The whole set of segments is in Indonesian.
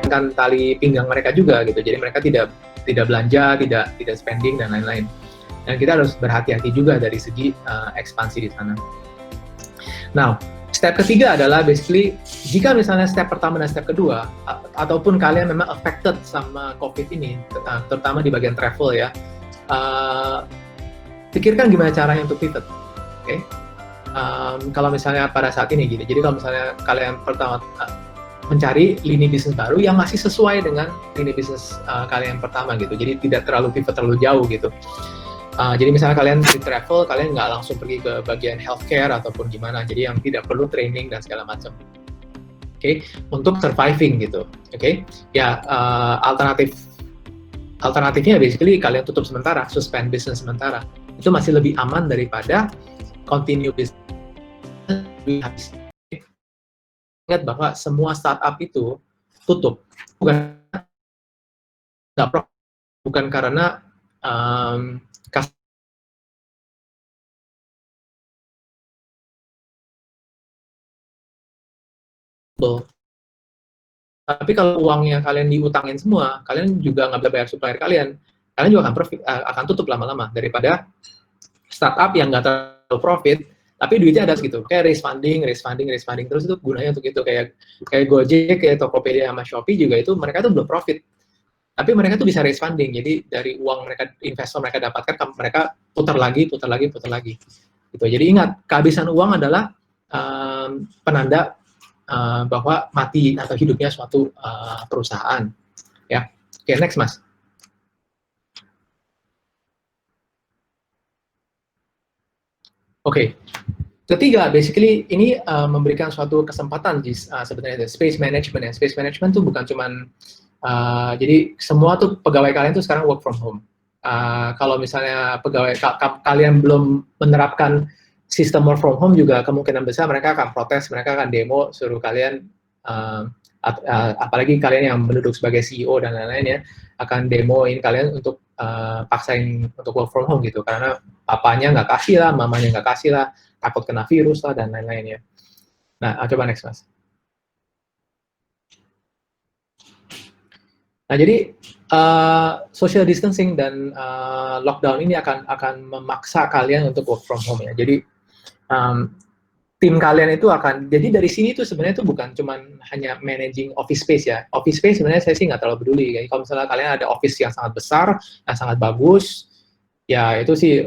kan tali pinggang mereka juga gitu. Jadi mereka tidak belanja, tidak spending dan lain-lain. Dan kita harus berhati-hati juga dari segi ekspansi di sana. Nah, step ketiga adalah basically jika misalnya step pertama dan step kedua ataupun kalian memang affected sama COVID ini, terutama di bagian travel ya, pikirkan gimana caranya untuk pivot, oke? Kalau misalnya pada saat ini gitu, jadi kalau misalnya kalian pertama mencari lini bisnis baru yang masih sesuai dengan lini bisnis kalian pertama gitu, jadi tidak terlalu pivot terlalu jauh gitu. Jadi misalnya kalian di travel, kalian nggak langsung pergi ke bagian healthcare ataupun gimana, jadi yang tidak perlu training dan segala macam. Oke, untuk surviving gitu, oke? Ya, alternatifnya basically kalian tutup sementara, suspend bisnis sementara. Itu masih lebih aman daripada continue bisnis. Ingat bahwa semua startup itu tutup, bukan karena tapi kalau uangnya kalian diutangin semua, kalian juga nggak bisa bayar supplier kalian juga akan tutup lama-lama daripada startup yang nggak terlalu profit, tapi duitnya ada segitu, kayak raise funding, terus itu gunanya untuk itu, kayak Gojek, kayak Tokopedia sama Shopee juga itu mereka tuh belum profit, tapi mereka tuh bisa raise funding, jadi dari uang mereka, investor mereka dapatkan, mereka putar lagi, gitu. Jadi ingat, kehabisan uang adalah penanda bahwa mati atau hidupnya suatu perusahaan, ya. Oke, next mas. Oke. Ketiga, basically ini memberikan suatu kesempatan sebenarnya space management ya. Space management tuh bukan cuman jadi semua tuh pegawai kalian tuh sekarang work from home. Kalau misalnya pegawai kalian belum menerapkan sistem work from home juga kemungkinan besar mereka akan protes, mereka akan demo suruh kalian apalagi kalian yang menduduk sebagai CEO dan lain-lain ya, akan demoin kalian untuk paksain untuk work from home gitu, karena papanya nggak kasih lah, mamanya nggak kasih lah, takut kena virus lah dan lain-lain ya. Nah, coba next mas. Nah, jadi social distancing dan lockdown ini akan memaksa kalian untuk work from home ya. Jadi tim kalian itu akan, jadi dari sini tuh sebenarnya tuh bukan cuman hanya managing office space ya. Office space sebenarnya saya sih nggak terlalu peduli. Jadi kalau misalnya kalian ada office yang sangat besar, yang sangat bagus, ya itu sih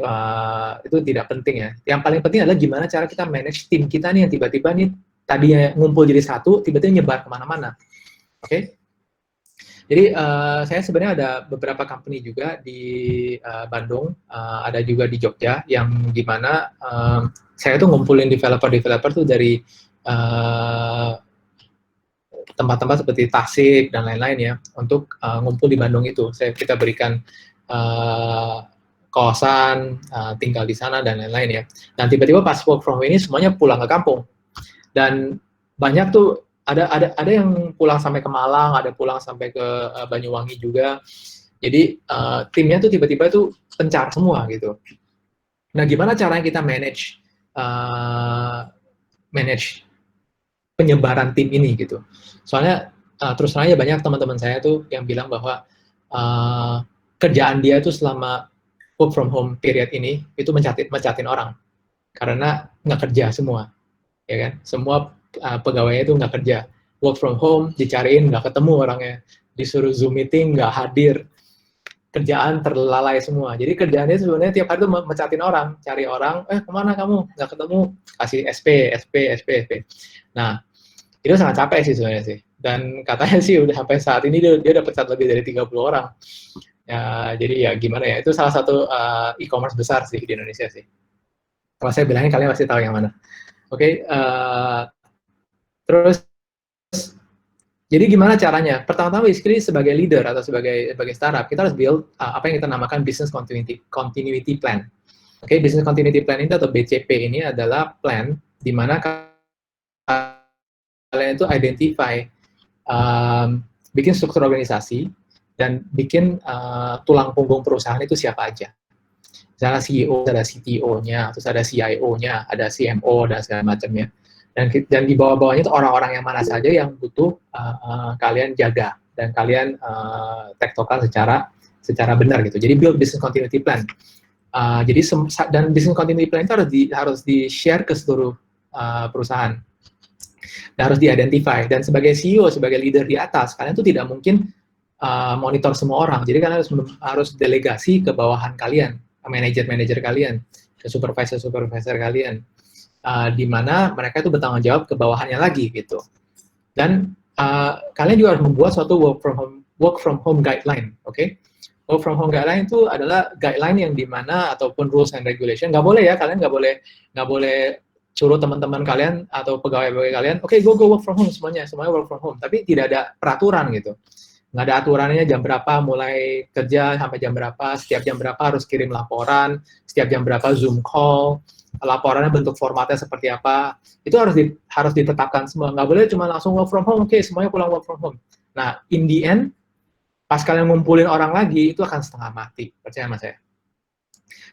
itu tidak penting ya. Yang paling penting adalah gimana cara kita manage tim kita nih yang tiba-tiba nih tadinya ngumpul jadi satu, tiba-tiba nyebar kemana-mana. Oke? Jadi saya sebenarnya ada beberapa company juga di Bandung, ada juga di Jogja, yang dimana saya tuh ngumpulin developer tuh dari tempat-tempat seperti Tasik dan lain-lain ya, untuk ngumpul di Bandung itu. Kita berikan kosan, tinggal di sana dan lain-lain ya. Dan tiba-tiba pas work from home ini semuanya pulang ke kampung. Dan banyak tuh ada yang pulang sampai ke Malang, ada pulang sampai ke Banyuwangi juga. Jadi timnya tuh tiba-tiba tuh pencar semua gitu. Nah, gimana caranya kita manage penyebaran tim ini gitu. Soalnya terus terang aja banyak teman-teman saya tuh yang bilang bahwa kerjaan dia tuh selama work from home period ini itu mencatin orang karena nggak kerja semua, ya kan? Semua pegawainya itu nggak kerja, work from home, dicariin nggak ketemu orangnya, disuruh Zoom meeting nggak hadir, kerjaan terlalai semua. Jadi kerjaannya sebenarnya tiap hari tuh mencatin orang, cari orang, kemana kamu, nggak ketemu, kasih SP. Nah, itu sangat capek sih sebenarnya sih. Dan katanya sih udah sampai saat ini dia udah pecat lebih dari 30 orang. Ya, jadi ya gimana ya, itu salah satu e-commerce besar sih di Indonesia sih. Kalau saya bilangnya kalian pasti tahu yang mana. Oke, terus jadi gimana caranya? Pertama-tama basically sebagai leader atau sebagai startup, kita harus build apa yang kita namakan business continuity plan. Oke, business continuity plan ini atau BCP ini adalah plan di mana kalian itu identify, bikin struktur organisasi dan bikin tulang punggung perusahaan itu siapa aja. Misalnya CEO, ada CTO-nya, terus ada CIO-nya, ada CMO dan segala macamnya. Dan di bawah-bawahnya itu orang-orang yang mana saja yang butuh kalian jaga dan kalian tektokan secara benar gitu. Jadi build business continuity plan. Jadi dan business continuity plan itu harus di-share ke seluruh perusahaan. Dan harus di-identify. Dan sebagai CEO, sebagai leader di atas, kalian tuh tidak mungkin monitor semua orang. Jadi kalian harus delegasi ke bawahan kalian, ke manajer kalian, ke supervisor kalian. Di mana mereka itu bertanggung jawab ke bawahannya lagi gitu. Dan kalian juga harus membuat suatu work from home guideline, oke? Work from home guideline itu adalah guideline yang dimana ataupun rules and regulation. Nggak boleh ya, kalian nggak boleh suruh teman-teman kalian atau pegawai-pegawai kalian, oke, go work from home semuanya work from home. Tapi tidak ada peraturan gitu. Nggak ada aturannya jam berapa mulai kerja sampai jam berapa, setiap jam berapa harus kirim laporan, setiap jam berapa Zoom call, laporannya bentuk formatnya seperti apa. Itu harus ditetapkan semua. Nggak boleh cuma langsung work from home, oke, semuanya pulang work from home. Nah, in the end, pas kalian ngumpulin orang lagi, itu akan setengah mati, percaya sama saya.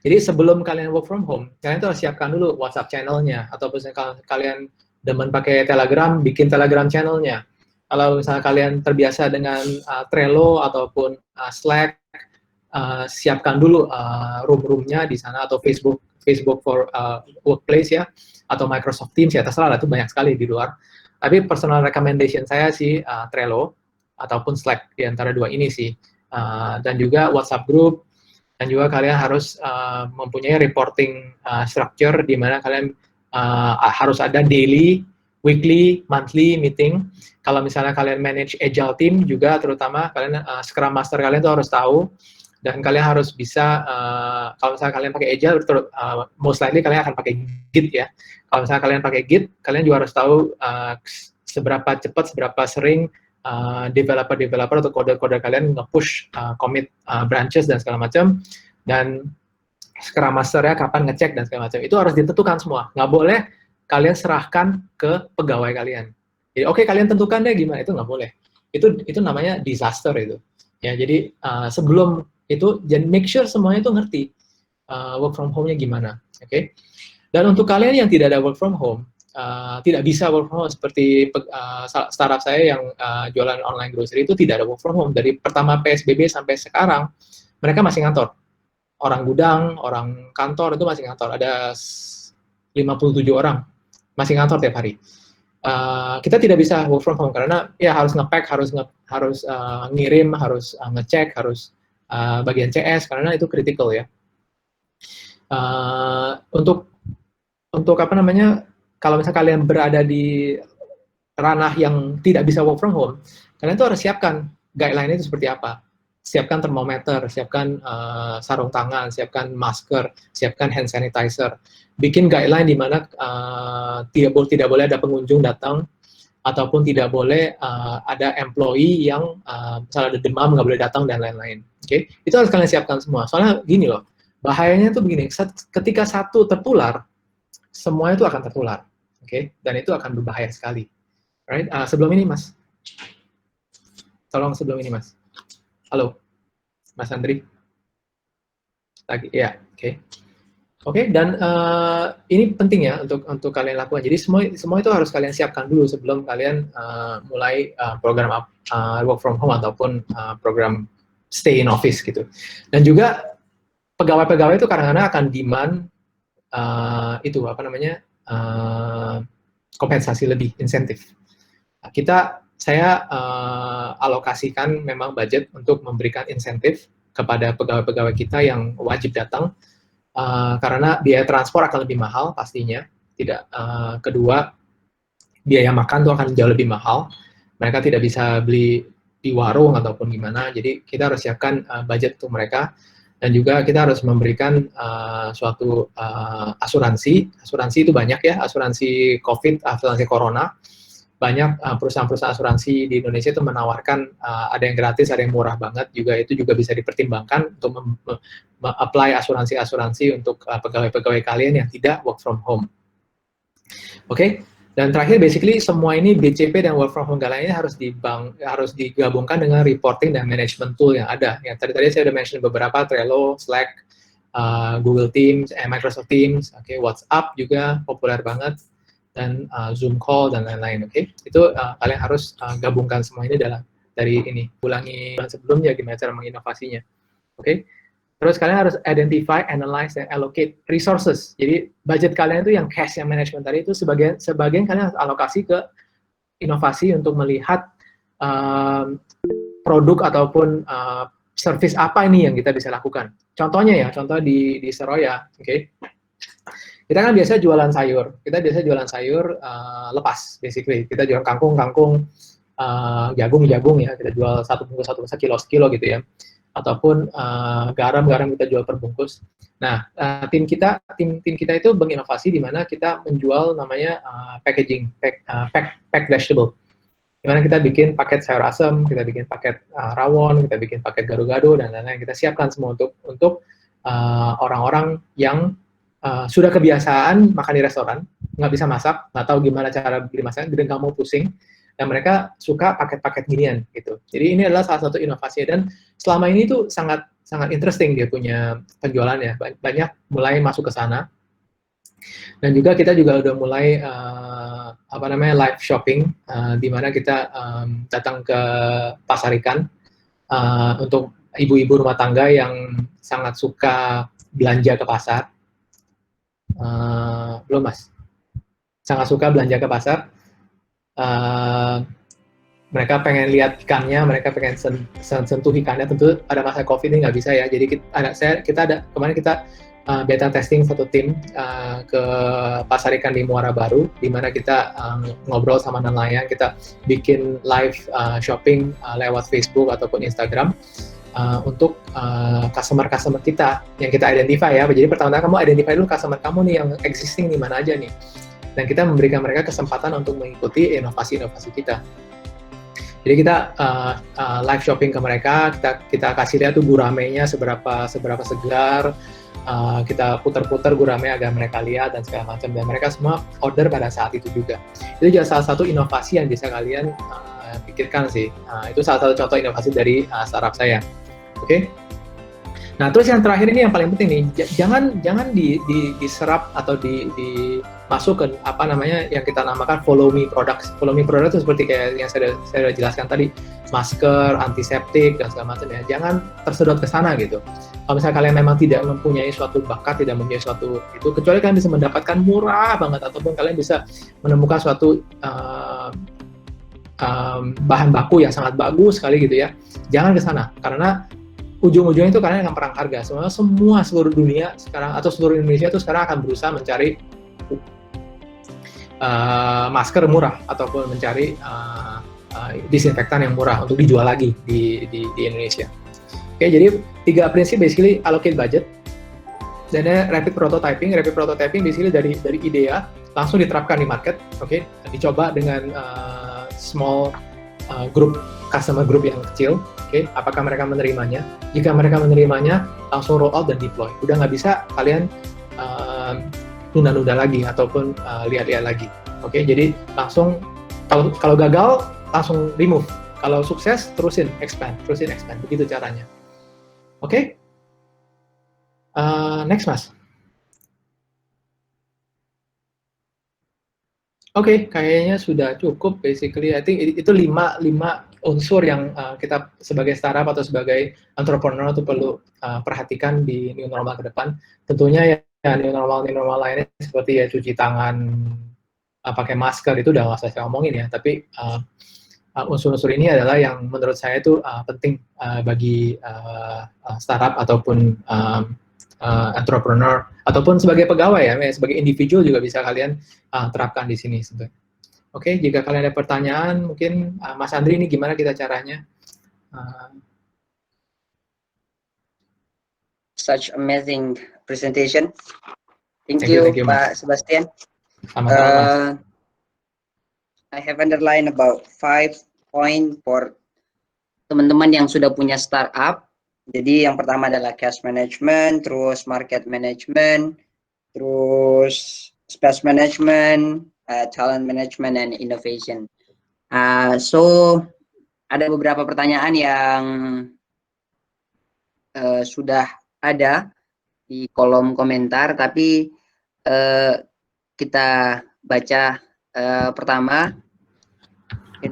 Jadi sebelum kalian work from home, kalian tuh harus siapkan dulu WhatsApp channel-nya, atau misalnya kalian demen pakai Telegram, bikin Telegram channel-nya. Kalau misalnya kalian terbiasa dengan Trello ataupun Slack, siapkan dulu room-roomnya di sana, atau Facebook for Workplace ya, atau Microsoft Teams ya, terserah lah, itu banyak sekali di luar. Tapi personal recommendation saya sih Trello ataupun Slack, di antara dua ini sih. Dan juga WhatsApp group, dan juga kalian harus mempunyai reporting structure di mana kalian harus ada daily, weekly, monthly meeting. Kalau misalnya kalian manage agile team juga, terutama kalian Scrum Master kalian tuh harus tahu, dan kalian harus bisa kalau misalnya kalian pakai agile, most likely kalian akan pakai Git ya. Kalau misalnya kalian pakai Git, kalian juga harus tahu seberapa cepat, seberapa sering developer atau kode-kode kalian nge-push commit branches dan segala macam, dan Scrum Master-nya kapan ngecek dan segala macam. Itu harus ditentukan semua. Nggak boleh kalian serahkan ke pegawai kalian. Jadi oke, kalian tentukan deh gimana, itu nggak boleh. Itu namanya disaster itu. Ya, jadi sebelum itu, jadi make sure semuanya itu ngerti work from home-nya gimana. Oke? Dan untuk kalian yang tidak ada work from home, tidak bisa work from home, seperti startup saya yang jualan online grocery itu tidak ada work from home. Dari pertama PSBB sampai sekarang, mereka masih ngantor. Orang gudang, orang kantor itu masih ngantor. Ada 57 orang masih ngantor tiap hari. Kita tidak bisa work from home karena ya harus nge-pack, harus ngirim, harus ngecek, harus bagian CS, karena itu critical ya. Untuk apa namanya, kalau misalnya kalian berada di ranah yang tidak bisa work from home, kalian tuh harus siapkan guideline itu seperti apa. Siapkan termometer, siapkan sarung tangan, siapkan masker, siapkan hand sanitizer. Bikin guideline di mana tidak boleh ada pengunjung datang, ataupun tidak boleh ada employee yang misalnya ada demam, nggak boleh datang, dan lain-lain. Oke? Itu harus kalian siapkan semua. Soalnya gini loh, bahayanya tuh begini, ketika satu tertular, semuanya itu akan tertular, oke? Dan itu akan berbahaya sekali. Right? Sebelum ini, Mas, tolong sebelum ini, Mas. Halo, Mas Andri. Lagi, ya, oke. Oke, dan ini penting ya untuk kalian lakukan. Jadi semua itu harus kalian siapkan dulu sebelum kalian mulai program work from home ataupun program stay in office gitu. Dan juga pegawai-pegawai itu kadang-kadang akan demand itu apa namanya kompensasi lebih, insentif. Saya alokasikan memang budget untuk memberikan insentif kepada pegawai-pegawai kita yang wajib datang, karena biaya transport akan lebih mahal pastinya. Kedua, biaya makan itu akan jauh lebih mahal. Mereka tidak bisa beli di warung ataupun gimana. Jadi kita harus siapkan budget untuk mereka. Dan juga kita harus memberikan suatu asuransi. Asuransi itu banyak ya, asuransi COVID, asuransi Corona. Banyak perusahaan-perusahaan asuransi di Indonesia itu menawarkan ada yang gratis, ada yang murah banget. Itu juga bisa dipertimbangkan untuk apply asuransi untuk pegawai-pegawai kalian yang tidak work from home. Oke? Dan terakhir, basically semua ini BCP dan work from home lainnya harus digabungkan dengan reporting dan management tool yang ada. Yang tadi saya sudah mention beberapa, Trello, Slack, Google Teams, Microsoft Teams, WhatsApp juga populer banget, dan Zoom call dan lain-lain. Itu kalian harus gabungkan semua ini dari ini, ulangi sebelumnya gimana cara menginovasinya. Oke. Terus kalian harus identify, analyze, dan allocate resources. Jadi budget kalian itu yang cash, yang management tadi itu sebagian kalian harus alokasi ke inovasi untuk melihat produk ataupun service apa ini yang kita bisa lakukan. Contohnya ya, contoh di Seroya, oke. Kita kan biasa jualan sayur. Kita biasa jualan sayur lepas, basically. Kita jual kangkung, jagung ya. Kita jual satu bungkus, sekilo gitu ya. Ataupun garam kita jual per bungkus. Nah, tim kita itu menginovasi di mana kita menjual namanya packaging, pack vegetable. Di mana kita bikin paket sayur asem, kita bikin paket rawon, kita bikin paket gado-gado dan lain-lain. Kita siapkan semua untuk orang-orang yang sudah kebiasaan makan di restoran, nggak bisa masak, nggak tahu gimana cara bikin masakan, jadi nggak mau pusing. Dan mereka suka paket-paket ginian gitu. Jadi ini adalah salah satu inovasi dan selama ini tuh sangat interesting dia punya penjualannya. Banyak mulai masuk ke sana. Dan juga kita juga udah mulai live shopping di mana kita datang ke pasar ikan untuk ibu-ibu rumah tangga yang sangat suka belanja ke pasar. Belum Mas. Sangat suka belanja ke pasar. Mereka pengen lihat ikannya, mereka pengen sentuh ikannya. Tentu pada masa COVID ini nggak bisa ya. Jadi kemarin kita beta testing satu tim ke pasar ikan di Muara Baru, di mana kita ngobrol sama nelayan, kita bikin live shopping lewat Facebook ataupun Instagram untuk customer kita yang kita identify ya. Jadi pertama-tama kamu identify dulu customer kamu nih yang existing di mana aja nih. Dan kita memberikan mereka kesempatan untuk mengikuti inovasi-inovasi kita. Jadi kita live shopping ke mereka, kita kasih lihat tuh guramenya seberapa segar, kita putar-putar gurame agar mereka lihat dan segala macam. Dan mereka semua order pada saat itu juga. Itu juga salah satu inovasi yang bisa kalian pikirkan sih. Itu salah satu contoh inovasi dari startup saya. Oke? Nah, terus yang terakhir ini yang paling penting nih, jangan diserap atau masuk ke apa namanya yang kita namakan follow me products. Follow me product itu seperti kayak yang saya jelaskan tadi, masker, antiseptik dan segala macam ya. Jangan tersedot ke sana gitu. Kalau misalnya kalian memang tidak mempunyai suatu bakat, tidak mempunyai suatu itu, kecuali kalian bisa mendapatkan murah banget ataupun kalian bisa menemukan suatu bahan baku yang sangat bagus sekali gitu ya. Jangan ke sana karena ujung-ujungnya itu kalian akan perang harga. Seluruh dunia sekarang atau seluruh Indonesia itu sekarang akan berusaha mencari masker murah ataupun mencari disinfektan yang murah untuk dijual lagi di Indonesia. Oke, jadi 3 prinsip basically: allocate budget, dan rapid prototyping. Rapid prototyping basically dari ide langsung diterapkan di market. Oke, dicoba dengan small customer group yang kecil. Oke, apakah mereka menerimanya? Jika mereka menerimanya, langsung roll out dan deploy. Udah nggak bisa kalian nunda-nunda lagi ataupun lihat-lihat lagi. Oke, jadi langsung kalau gagal langsung remove. Kalau sukses terusin expand. Begitu caranya. Oke, next Mas. Oke, kayaknya sudah cukup basically. I think itu 5 unsur yang kita sebagai startup atau sebagai entrepreneur itu perlu perhatikan di new normal ke depan. Tentunya ya new normal lainnya seperti ya cuci tangan, pakai masker itu udah nggak usah saya omongin ya. Tapi unsur-unsur ini adalah yang menurut saya itu penting bagi startup ataupun entrepreneur ataupun sebagai pegawai ya, sebagai individual juga bisa kalian terapkan di sini sebenarnya. Oke, jika kalian ada pertanyaan, mungkin Mas Andri ini gimana kita caranya? Such amazing presentation. Thank you, Pak Sebastian. Sama-sama, Mas. I have underlined about 5 points for teman-teman yang sudah punya startup. Jadi yang pertama adalah cash management, terus market management, terus space management, talent management, and innovation. So ada beberapa pertanyaan yang sudah ada di kolom komentar, tapi kita baca pertama.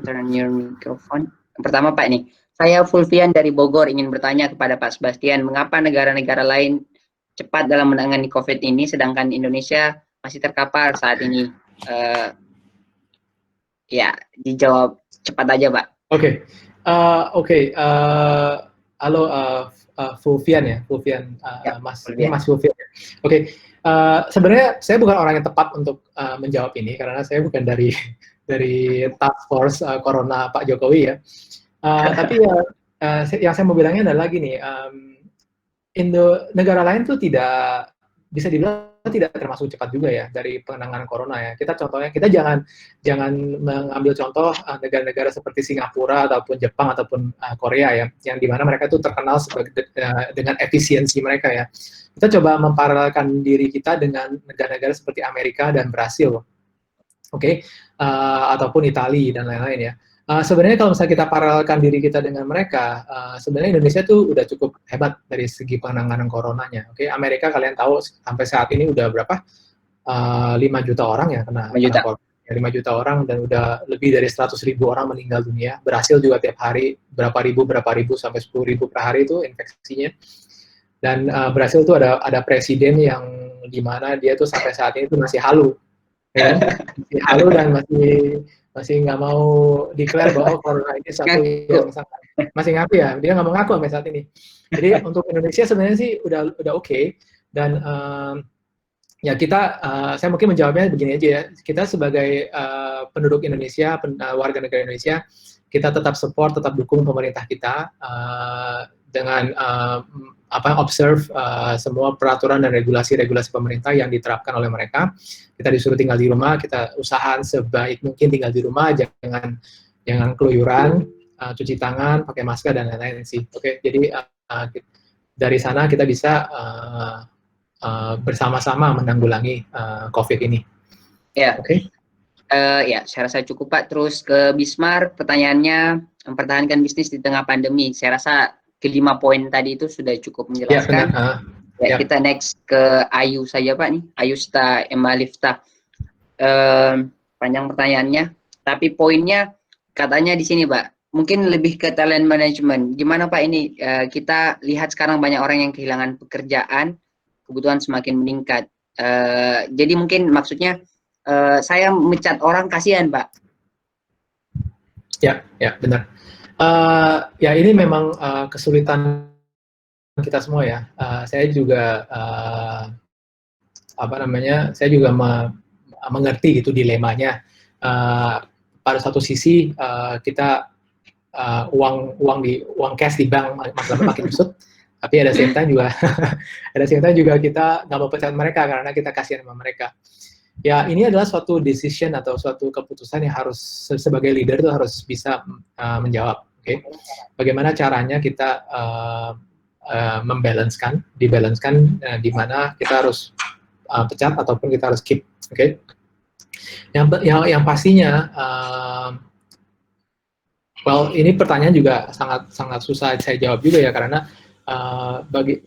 Turn on your microphone. Yang pertama Pak nih, saya Fulvian dari Bogor ingin bertanya kepada Pak Sebastian, mengapa negara-negara lain cepat dalam menangani COVID ini, sedangkan Indonesia masih terkapar saat ini? Ya, dijawab cepat aja Pak. Oke, halo Fulvian ya, Fulvian, Ya, Mas, ini Fulvian. Mas Fulvian. Oke, sebenarnya saya bukan orang yang tepat untuk menjawab ini karena saya bukan dari dari task force Corona Pak Jokowi ya. Tapi ya, yang saya mau bilangnya adalah gini, negara lain tuh tidak bisa dibilang tidak termasuk cepat juga ya dari penanganan corona ya. Kita contohnya, kita jangan mengambil contoh negara-negara seperti Singapura ataupun Jepang ataupun Korea ya, yang dimana mereka itu terkenal sebagai dengan efisiensi mereka ya. Kita coba memparalelkan diri kita dengan negara-negara seperti Amerika dan Brasil, oke, ataupun Italia dan lain-lain ya. Sebenarnya kalau misalnya kita paralelkan diri kita dengan mereka, sebenarnya Indonesia tuh udah cukup hebat dari segi penanganan coronanya. Oke, Amerika kalian tahu sampai saat ini udah berapa? 5 juta orang ya kena corona. 5 juta orang dan udah lebih dari 100.000 orang meninggal dunia. Brasil juga tiap hari berapa ribu sampai 10.000 per hari itu infeksinya. Dan Brasil tuh ada presiden yang dimana dia tuh sampai saat ini tuh masih halu, ya kan? Masih halu dan masih nggak mau declare bahwa corona ini satu yang sangat, masih ngaku ya, dia nggak mau ngaku sampai saat ini. Jadi untuk Indonesia sebenarnya sih udah oke. Dan ya kita, saya mungkin menjawabnya begini aja ya, kita sebagai penduduk Indonesia, warga negara Indonesia, kita tetap support, tetap dukung pemerintah kita dengan observe semua peraturan dan regulasi pemerintah yang diterapkan oleh mereka. Kita disuruh tinggal di rumah, kita usahakan sebaik mungkin tinggal di rumah, jangan keluyuran, cuci tangan, pakai masker dan lain-lain sih. Oke, jadi dari sana kita bisa bersama-sama menanggulangi COVID ini. Ya. Oke. Ya, saya rasa cukup Pak. Terus ke Bismar, pertanyaannya mempertahankan bisnis di tengah pandemi. Saya rasa kelima poin tadi itu sudah cukup menjelaskan. Ya, benar. Ya, kita next ke Ayu saja Pak nih, Ayusta Emalifta. Panjang pertanyaannya, tapi poinnya katanya di sini Pak, mungkin lebih ke talent management. Gimana Pak ini? Kita lihat sekarang banyak orang yang kehilangan pekerjaan, kebutuhan semakin meningkat. Jadi mungkin maksudnya saya mencat orang kasihan Pak. Ya benar. Ya ini memang kesulitan kita semua ya. Saya juga saya juga mengerti gitu dilemanya. Pada satu sisi kita uang cash di bank makin besut, tapi ada same time juga kita nggak mau pecat mereka karena kita kasihan sama mereka. Ya ini adalah suatu decision atau suatu keputusan yang harus sebagai leader itu harus bisa menjawab. Oke, bagaimana caranya kita dibalancekan di mana kita harus pecat ataupun kita harus keep. Oke. Yang pastinya, ini pertanyaan juga sangat susah saya jawab juga ya, karena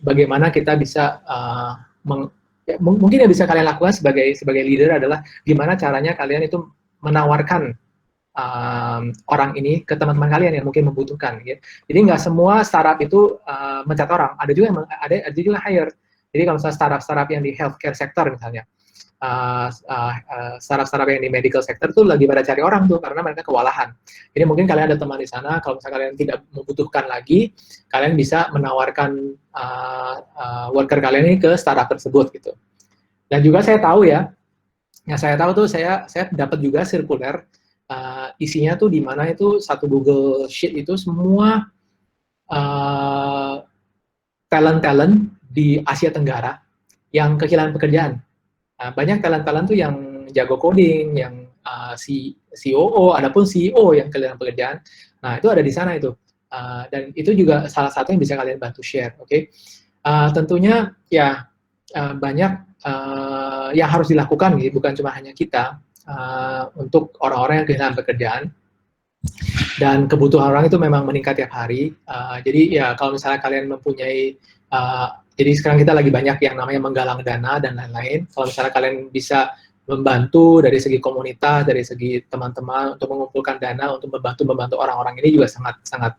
bagaimana kita bisa mungkin yang bisa kalian lakukan sebagai leader adalah gimana caranya kalian itu menawarkan orang ini ke teman-teman kalian yang mungkin membutuhkan. Ya. Jadi nggak semua startup itu mencat orang, ada juga hire. Jadi kalau misalnya startup yang di healthcare sector misalnya, startup yang di medical sector tuh lagi pada cari orang tuh karena mereka kewalahan. Jadi mungkin kalian ada teman di sana, kalau misalnya kalian tidak membutuhkan lagi, kalian bisa menawarkan worker kalian ini ke startup tersebut gitu. Dan juga saya tahu ya, yang saya tahu tuh saya dapat juga sirkuler isinya tuh di mana itu satu Google Sheet itu semua talent di Asia Tenggara yang kehilangan pekerjaan. Banyak talent tuh yang jago coding, yang COO, adapun CEO yang kehilangan pekerjaan. Nah, itu ada di sana itu. Dan itu juga salah satu yang bisa kalian bantu share, oke? Tentunya ya banyak yang harus dilakukan gitu, bukan cuma hanya kita untuk orang-orang yang kehilangan pekerjaan. Dan kebutuhan orang itu memang meningkat tiap hari. Jadi ya kalau misalnya kalian mempunyai jadi sekarang kita lagi banyak yang namanya menggalang dana dan lain-lain. Kalau misalnya kalian bisa membantu dari segi komunitas, dari segi teman-teman untuk mengumpulkan dana untuk membantu orang-orang ini juga sangat.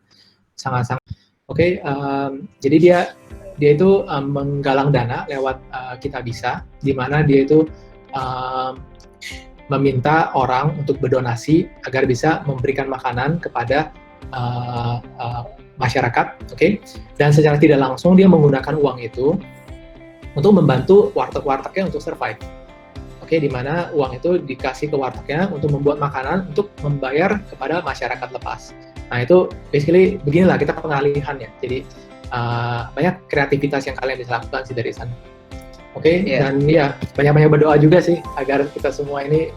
Oke, jadi dia itu menggalang dana lewat Kitabisa, di mana dia itu meminta orang untuk berdonasi agar bisa memberikan makanan kepada masyarakat, oke? Dan secara tidak langsung dia menggunakan uang itu untuk membantu warteg-wartegnya untuk survive. Oke, di mana uang itu dikasih ke wartegnya untuk membuat makanan untuk membayar kepada masyarakat lepas. Nah, itu basically beginilah kita pengalihannya. Jadi banyak kreativitas yang kalian bisa lakukan sih dari sana. Oke, dan ya banyak-banyak berdoa juga sih agar kita semua ini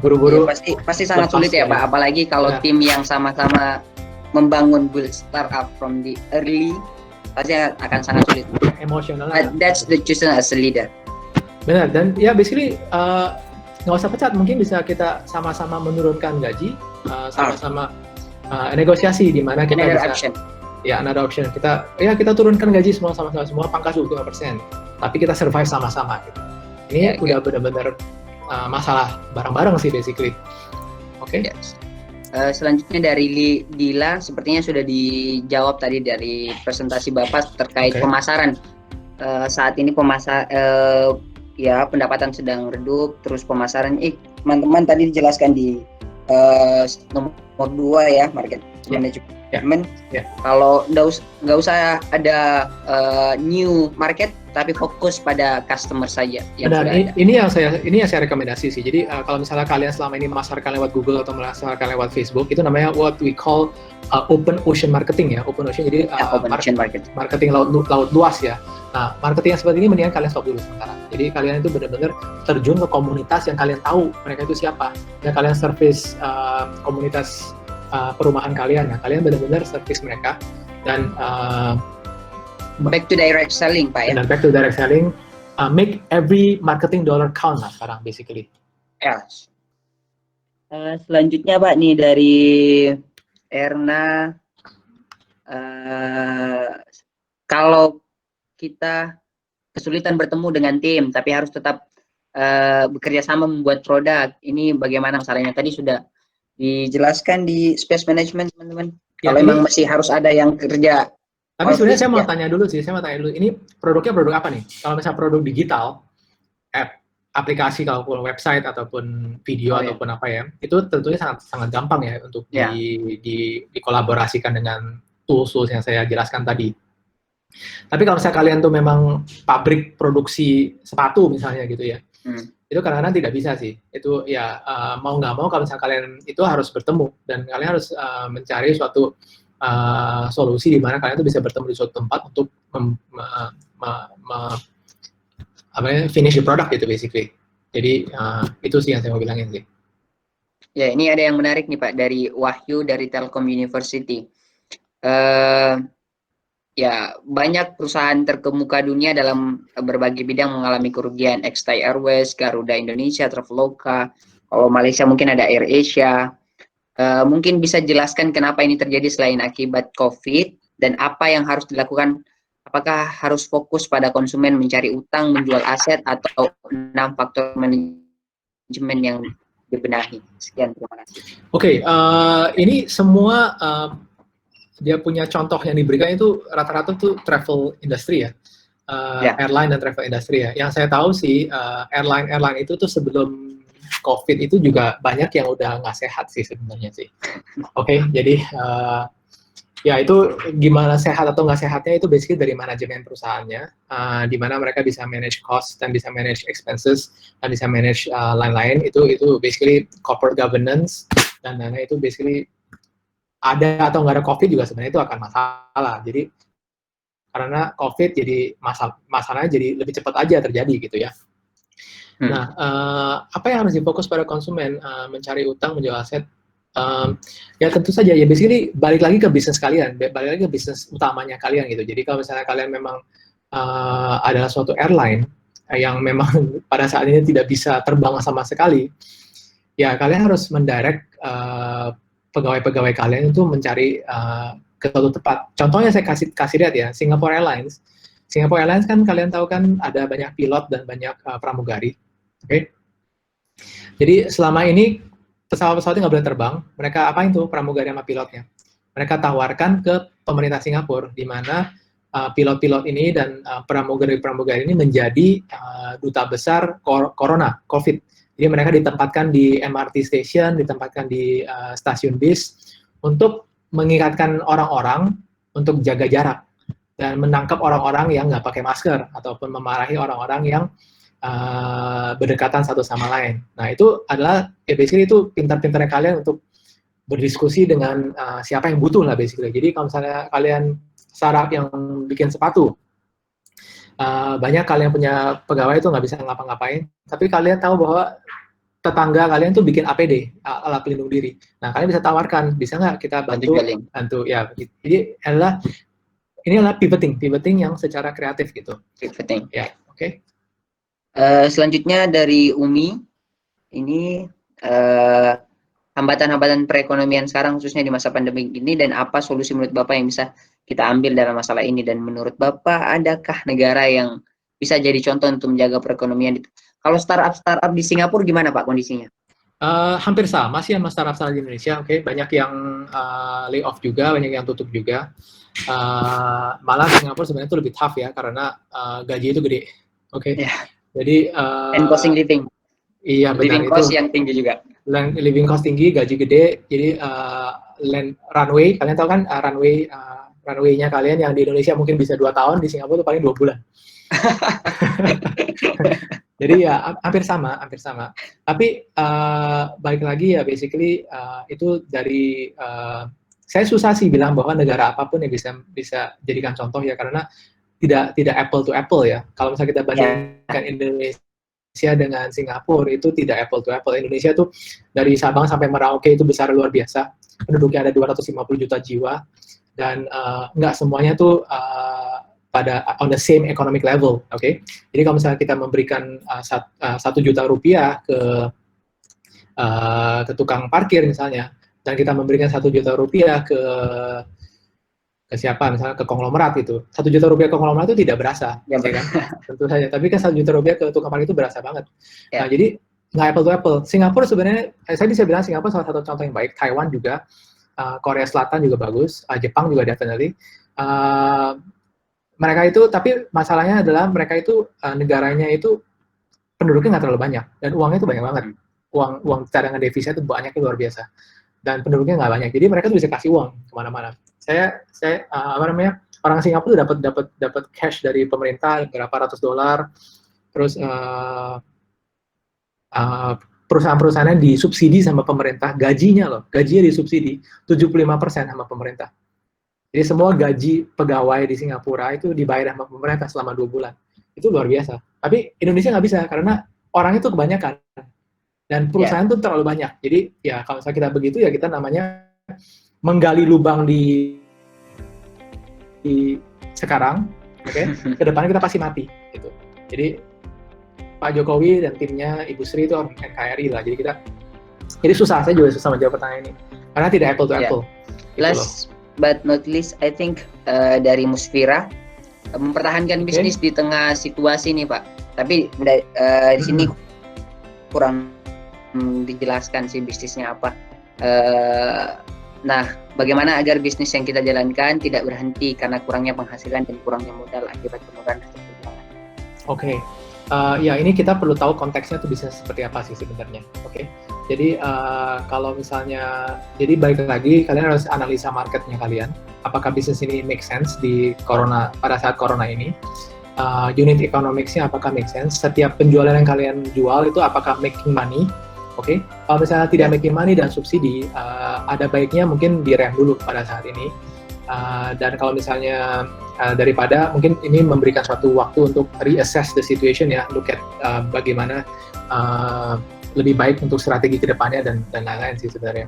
buru-buru. Pasti sangat sulit ya, Pak. Apalagi kalau tim yang sama-sama membangun build startup from the early, pasti akan sangat sulit. Emosional. That's the chosen as a leader. Benar, dan ya basically nggak usah pecat, mungkin bisa kita sama-sama menurunkan gaji, sama-sama negosiasi di mana kita another bisa. Option. Ya, another option. Kita turunkan gaji semua sama-sama, semua pangkas 25%. Tapi kita survive sama-sama gitu. Ini udah benar-benar masalah bareng-bareng sih basically. Oke. Yes. Selanjutnya dari Dila, sepertinya sudah dijawab tadi dari presentasi Bapak terkait pemasaran. Saat ini ya pendapatan sedang redup, terus pemasaran. Teman-teman tadi dijelaskan di nomor 2 ya, market management. Kalau nggak usah ada new market, tapi fokus pada customer saja yang sudah ada. Ini yang saya rekomendasi sih. Jadi kalau misalnya kalian selama ini memasarkan lewat Google atau memasarkan lewat Facebook, itu namanya what we call open ocean marketing ya. Open ocean, jadi open ocean marketing laut luas ya. Nah, marketing yang seperti ini mendingan kalian stop dulu sementara. Jadi kalian itu benar-benar terjun ke komunitas yang kalian tahu mereka itu siapa. Dan kalian service komunitas perumahan kalian. Nah, kalian benar-benar service mereka dan back to direct selling, Pak ya. Back to direct selling, make every marketing dollar count lah sekarang basically. Yes. Selanjutnya Pak nih dari Erna, kalau kita kesulitan bertemu dengan tim, tapi harus tetap bekerja sama membuat produk, ini bagaimana masalahnya? Tadi sudah dijelaskan di space management teman-teman. Kalau memang masih harus ada yang kerja. Tapi sebenarnya saya mau tanya dulu, ini produknya produk apa nih? Kalau misalnya produk digital, aplikasi, kalaupun website ataupun video ataupun apa ya, itu tentunya sangat gampang ya untuk dikolaborasikan dengan tools yang saya jelaskan tadi. Tapi kalau misalnya kalian tuh memang pabrik produksi sepatu misalnya gitu ya, itu kadang-kadang tidak bisa sih. Itu ya mau nggak mau kalau misalnya kalian itu harus bertemu dan kalian harus mencari suatu solusi di mana kalian tuh bisa bertemu di suatu tempat untuk finish the product gitu basically. Jadi itu sih yang saya mau bilangin sih. Ya, ini ada yang menarik nih Pak dari Wahyu dari Telkom University. Ya, banyak perusahaan terkemuka dunia dalam berbagai bidang mengalami kerugian. Thai Airways, Garuda Indonesia, Traveloka. Kalau Malaysia mungkin ada AirAsia. Mungkin bisa jelaskan kenapa ini terjadi selain akibat COVID dan apa yang harus dilakukan. Apakah harus fokus pada konsumen mencari utang, menjual aset, atau 6 faktor manajemen yang dibenahi? Sekian, terima kasih. Oke, ini semua dia punya contoh yang diberikan itu rata-rata tuh travel industry ya, airline dan travel industry ya. Yang saya tahu sih airline itu tuh sebelum COVID itu juga banyak yang udah nggak sehat sih sebenarnya sih. Oke, jadi ya itu gimana sehat atau nggak sehatnya itu basically dari manajemen perusahaannya, di mana mereka bisa manage cost dan bisa manage expenses dan bisa manage lain-lain. Itu basically corporate governance dan dana itu basically ada atau nggak ada COVID juga sebenarnya itu akan masalah. Jadi karena COVID jadi masalahnya jadi lebih cepat aja terjadi gitu ya. Nah, apa yang harus difokus pada konsumen? Mencari utang, menjual aset. Ya tentu saja ya basically balik lagi ke bisnis kalian, balik lagi ke bisnis utamanya kalian gitu. Jadi kalau misalnya kalian memang adalah suatu airline yang memang pada saat ini tidak bisa terbang sama sekali, ya kalian harus mendirect pegawai-pegawai kalian itu mencari ke suatu tempat. Contohnya saya kasih lihat ya, Singapore Airlines. Singapore Airlines kan kalian tahu kan ada banyak pilot dan banyak pramugari. Oke. Jadi selama ini pesawat-pesawatnya nggak boleh terbang, mereka apain tuh pramugari sama pilotnya? Mereka tawarkan ke pemerintah Singapura, di mana pilot-pilot ini dan pramugari-pramugari ini menjadi duta besar corona, COVID. Jadi mereka ditempatkan di MRT station, ditempatkan di stasiun bis untuk mengingatkan orang-orang untuk jaga jarak dan menangkap orang-orang yang nggak pakai masker ataupun memarahi orang-orang yang berdekatan satu sama lain. Nah itu adalah ya basically itu pintar-pintarnya kalian untuk berdiskusi dengan siapa yang butuh lah basically. Jadi kalau misalnya kalian startup yang bikin sepatu, banyak kalian punya pegawai itu nggak bisa ngapa-ngapain, tapi kalian tahu bahwa tetangga kalian tuh bikin APD, alat pelindung diri. Nah kalian bisa tawarkan, bisa nggak kita bantu ya. Jadi ini adalah pivoting yang secara kreatif gitu. Pivoting. Ya, oke. Selanjutnya dari Umi, ini hambatan-hambatan perekonomian sekarang khususnya di masa pandemi ini, dan apa solusi menurut Bapak yang bisa kita ambil dalam masalah ini, dan menurut Bapak adakah negara yang bisa jadi contoh untuk menjaga perekonomian? Kalau startup di Singapura gimana Pak kondisinya? Hampir sama sih sama startup di Indonesia, oke. Banyak yang lay off juga, banyak yang tutup juga. Malah Singapura sebenarnya itu lebih tough ya, karena gaji itu gede, oke. Yeah. Jadi and costing living. Iya benar, living cost itu yang tinggi juga. Living cost tinggi, gaji gede. Jadi runway, kalian tahu kan runway-nya kalian yang di Indonesia mungkin bisa 2 tahun, di Singapura itu paling 2 bulan. Jadi ya hampir sama. Tapi balik lagi ya basically itu dari saya susah sih bilang bahwa negara apapun yang bisa jadikan contoh ya, karena tidak apple to apple ya. Kalau misalnya kita bandingkan Indonesia dengan Singapura, itu tidak apple to apple. Indonesia tuh dari Sabang sampai Merauke itu besar luar biasa. Penduduknya ada 250 juta jiwa, dan nggak semuanya tuh pada on the same economic level, oke? Jadi kalau misalnya kita memberikan 1 juta rupiah ke tukang parkir misalnya, dan kita memberikan 1 juta rupiah ke siapa, misalnya ke konglomerat itu, 1 juta rupiah ke konglomerat itu tidak berasa, ya kan? Tentu saja. Tapi kan 1 juta rupiah ke tukang parkir itu berasa banget. Ya. Nah, jadi nggak apple to apple. Singapura sebenarnya, saya bisa bilang Singapura salah satu contoh yang baik. Taiwan juga, Korea Selatan juga bagus, Jepang juga definitely. Mereka itu, tapi masalahnya adalah mereka itu negaranya itu penduduknya nggak terlalu banyak, dan uangnya itu banyak banget. Uang cadangan devisa itu banyaknya luar biasa, dan penduduknya nggak banyak. Jadi mereka tuh bisa kasih uang kemana-mana. Saya orang Singapura dapat cash dari pemerintah berapa ratus dolar, terus perusahaan-perusahaannya disubsidi sama pemerintah, gajinya disubsidi 75% sama pemerintah. Jadi semua gaji pegawai di Singapura itu dibayar sama pemerintah selama 2 bulan. Itu luar biasa. Tapi Indonesia nggak bisa, karena orang itu kebanyakan, dan perusahaan itu terlalu banyak. Jadi ya kalau misalnya kita begitu, ya kita namanya menggali lubang di sekarang, oke? Kedepannya kita pasti mati, gitu. Jadi Pak Jokowi dan timnya Ibu Sri itu orang NKRI lah. Jadi susah, saya juga susah menjawab pertanyaan ini, karena tidak apple to apple. Last but not least, I think dari Musfira, mempertahankan bisnis di tengah situasi ini Pak. Tapi di sini kurang dijelaskan sih bisnisnya apa. Nah, bagaimana agar bisnis yang kita jalankan tidak berhenti karena kurangnya penghasilan dan kurangnya modal akibat penurunan hasil penjualan? Oke. Ya ini kita perlu tahu konteksnya tuh bisnis seperti apa sih sebenarnya. Oke. Jadi kalau misalnya, jadi balik lagi, kalian harus analisa marketnya kalian. Apakah bisnis ini make sense pada saat corona ini? Unit economics-nya apakah make sense? Setiap penjualan yang kalian jual itu apakah making money? Oke. Kalau misalnya tidak making money dan subsidi, ada baiknya mungkin direm dulu pada saat ini. Dan kalau misalnya daripada mungkin ini memberikan suatu waktu untuk reassess the situation ya, look at bagaimana lebih baik untuk strategi kedepannya dan lain-lain sih sebenarnya.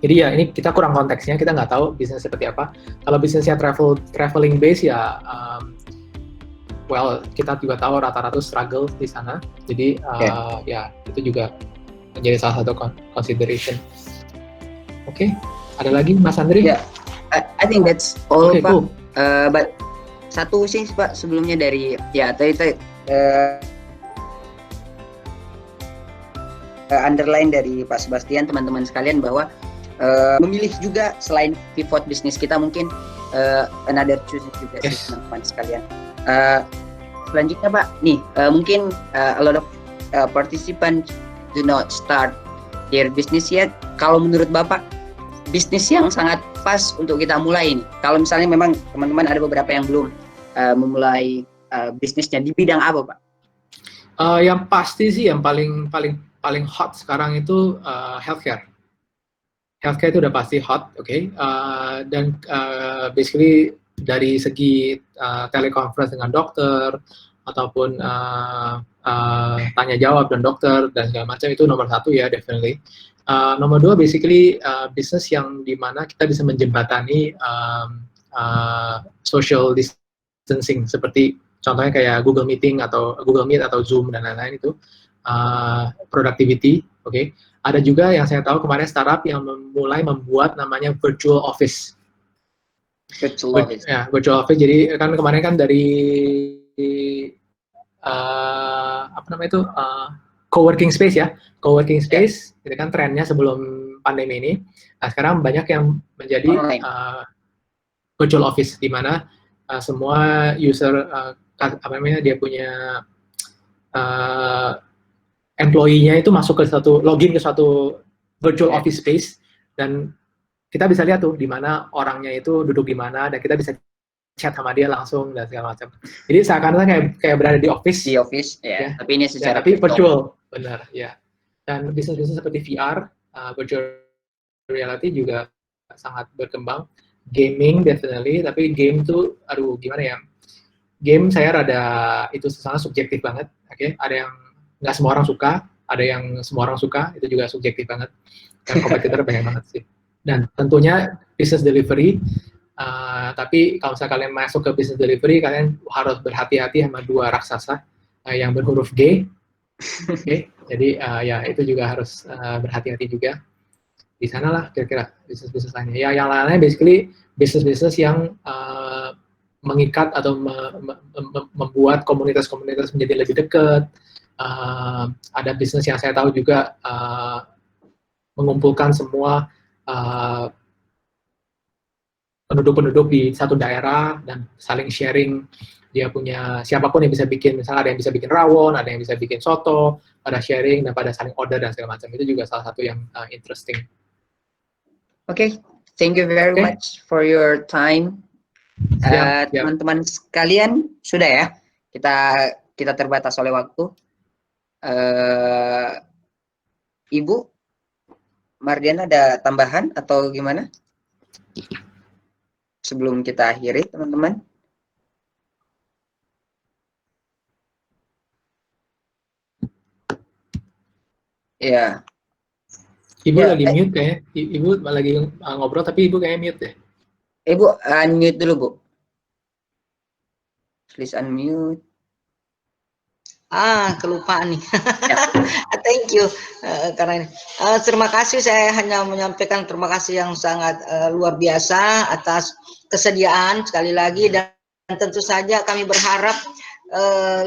Jadi ya ini kita kurang konteksnya, kita nggak tahu bisnis seperti apa. Kalau bisnisnya traveling base ya, well kita juga tahu rata-rata struggle di sana. Jadi ya itu juga menjadi salah satu consideration. Oke. Ada lagi Mas Andri? Ya, I think that's all Pak. Cool. But satu sih Pak sebelumnya dari ya tadi underline dari Pak Sebastian, teman-teman sekalian, bahwa memilih juga selain pivot bisnis kita mungkin another choice juga sih teman-teman sekalian. Selanjutnya Pak, nih mungkin a lot of participants do not start their business yet. Kalau menurut Bapak, bisnis yang sangat pas untuk kita mulai ini, kalau misalnya memang teman-teman ada beberapa yang belum memulai bisnisnya, di bidang apa Pak? Yang pasti sih yang paling hot sekarang itu healthcare. Healthcare itu udah pasti hot, oke. Dan basically dari segi teleconference dengan dokter ataupun tanya jawab dan dokter dan segala macam, itu nomor satu ya, definitely. Nomor dua, basically bisnis yang dimana kita bisa menjembatani social distancing, seperti contohnya kayak Google Meeting atau Google Meet atau Zoom dan lain-lain itu. Productivity, oke. Ada juga yang saya tahu kemarin startup yang mulai membuat namanya virtual office. Virtual office. Ya, virtual office. Jadi kan kemarin kan dari apa namanya itu co-working space ya, co-working space. Itu kan trennya sebelum pandemi ini. Nah sekarang banyak yang menjadi virtual office, di mana semua user apa namanya, dia punya employee-nya itu masuk ke login ke suatu virtual office space, dan kita bisa lihat tuh di mana orangnya itu duduk di mana, dan kita bisa chat sama dia langsung dan segala macam. Jadi seakan-akan kayak berada di office. Di office, ya. Tapi ini secara tapi virtual, benar ya. Dan bisnis-bisnis seperti VR, virtual reality juga sangat berkembang. Gaming definitely, tapi game tuh, aduh gimana ya? Game saya rada itu sangat subjektif banget, oke? Ada yang nggak semua orang suka, ada yang semua orang suka, itu juga subjektif banget. Dan kompetitor banyak banget sih. Dan tentunya business delivery, tapi kalau misalnya kalian masuk ke business delivery, kalian harus berhati-hati sama dua raksasa yang berhuruf G. Okay? Jadi ya itu juga harus berhati-hati juga. Di sana lah kira-kira bisnis-bisnis lainnya. Ya yang lainnya basically bisnis-bisnis yang mengikat atau membuat komunitas-komunitas menjadi lebih dekat. Ada bisnis yang saya tahu juga mengumpulkan semua penduduk-penduduk di satu daerah dan saling sharing. Dia punya siapapun yang bisa bikin, misalnya ada yang bisa bikin rawon, ada yang bisa bikin soto, pada sharing dan pada saling order dan segala macam. Itu juga salah satu yang interesting. Oke, thank you very much for your time. Teman-teman sekalian, sudah ya, kita terbatas oleh waktu. Ibu Mardiana ada tambahan atau gimana sebelum kita akhiri, teman-teman? Ya. Ibu lagi mute kayaknya. Ibu lagi ngobrol tapi ibu kayaknya mute deh. Ibu unmute dulu, Bu. Please unmute. Kelupaan nih. Thank you karena ini. Terima kasih, saya hanya menyampaikan terima kasih yang sangat luar biasa atas kesediaan sekali lagi, dan tentu saja kami berharap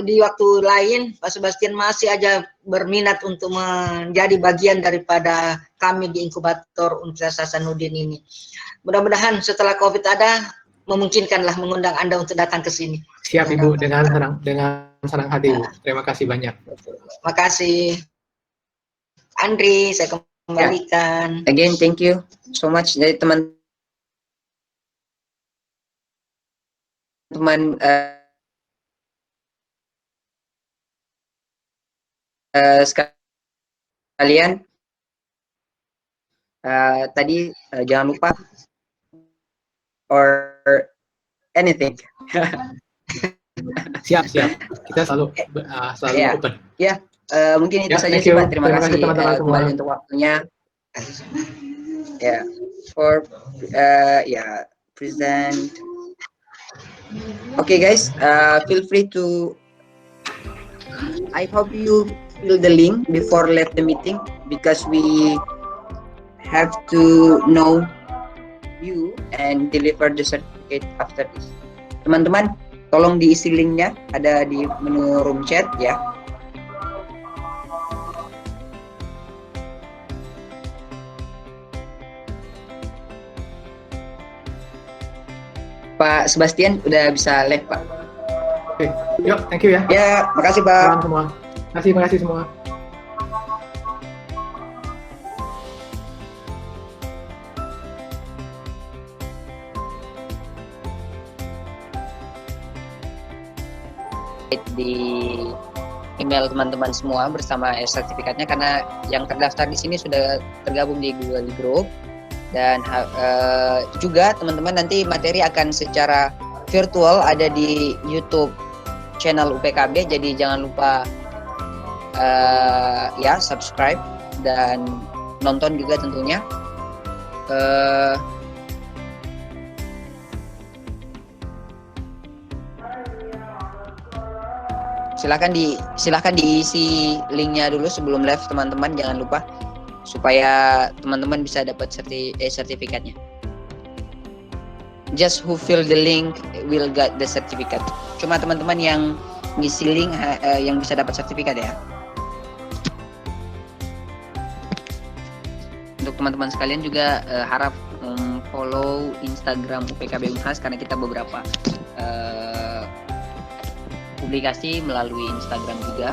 di waktu lain Pak Sebastian masih aja berminat untuk menjadi bagian daripada kami di inkubator Universitas Hasanuddin ini. Mudah-mudahan setelah COVID ada, memungkinkanlah mengundang Anda untuk datang ke sini. Siap Ibu, dengan senang hati Ibu. Terima kasih banyak. Terima kasih. Andri, saya kembalikan. Again, thank you so much. Jadi teman-teman sekalian, tadi jangan lupa or anything. Siap. Kita selalu open. Ya, mungkin itu saja sih Pak. Terima kasih teman-teman semua kembali untuk waktunya. Ya, for present. Okay guys, feel free to. I hope you fill the link before left the meeting, because we have to know you and deliver the certificate after this. Teman-teman, tolong diisi linknya, ada di menu room chat ya. Pak Sebastian udah bisa live, Pak. Oke, yuk, thank you ya. Ya, makasih Pak. Salam semua. Makasih semua. Di email teman-teman semua bersama sertifikatnya, karena yang terdaftar di sini sudah tergabung di Google Group, dan juga teman-teman nanti materi akan secara virtual ada di YouTube channel UPKB, jadi jangan lupa ya subscribe dan nonton juga tentunya. Silahkan diisi linknya dulu sebelum live teman-teman, jangan lupa supaya teman-teman bisa dapat sertifikatnya. Just who fill the link will get the certificate. Cuma teman-teman yang ngisi link yang bisa dapat sertifikat ya. Untuk teman-teman sekalian juga harap follow Instagram UPKB Unhas, karena kita beberapa publikasi melalui Instagram juga.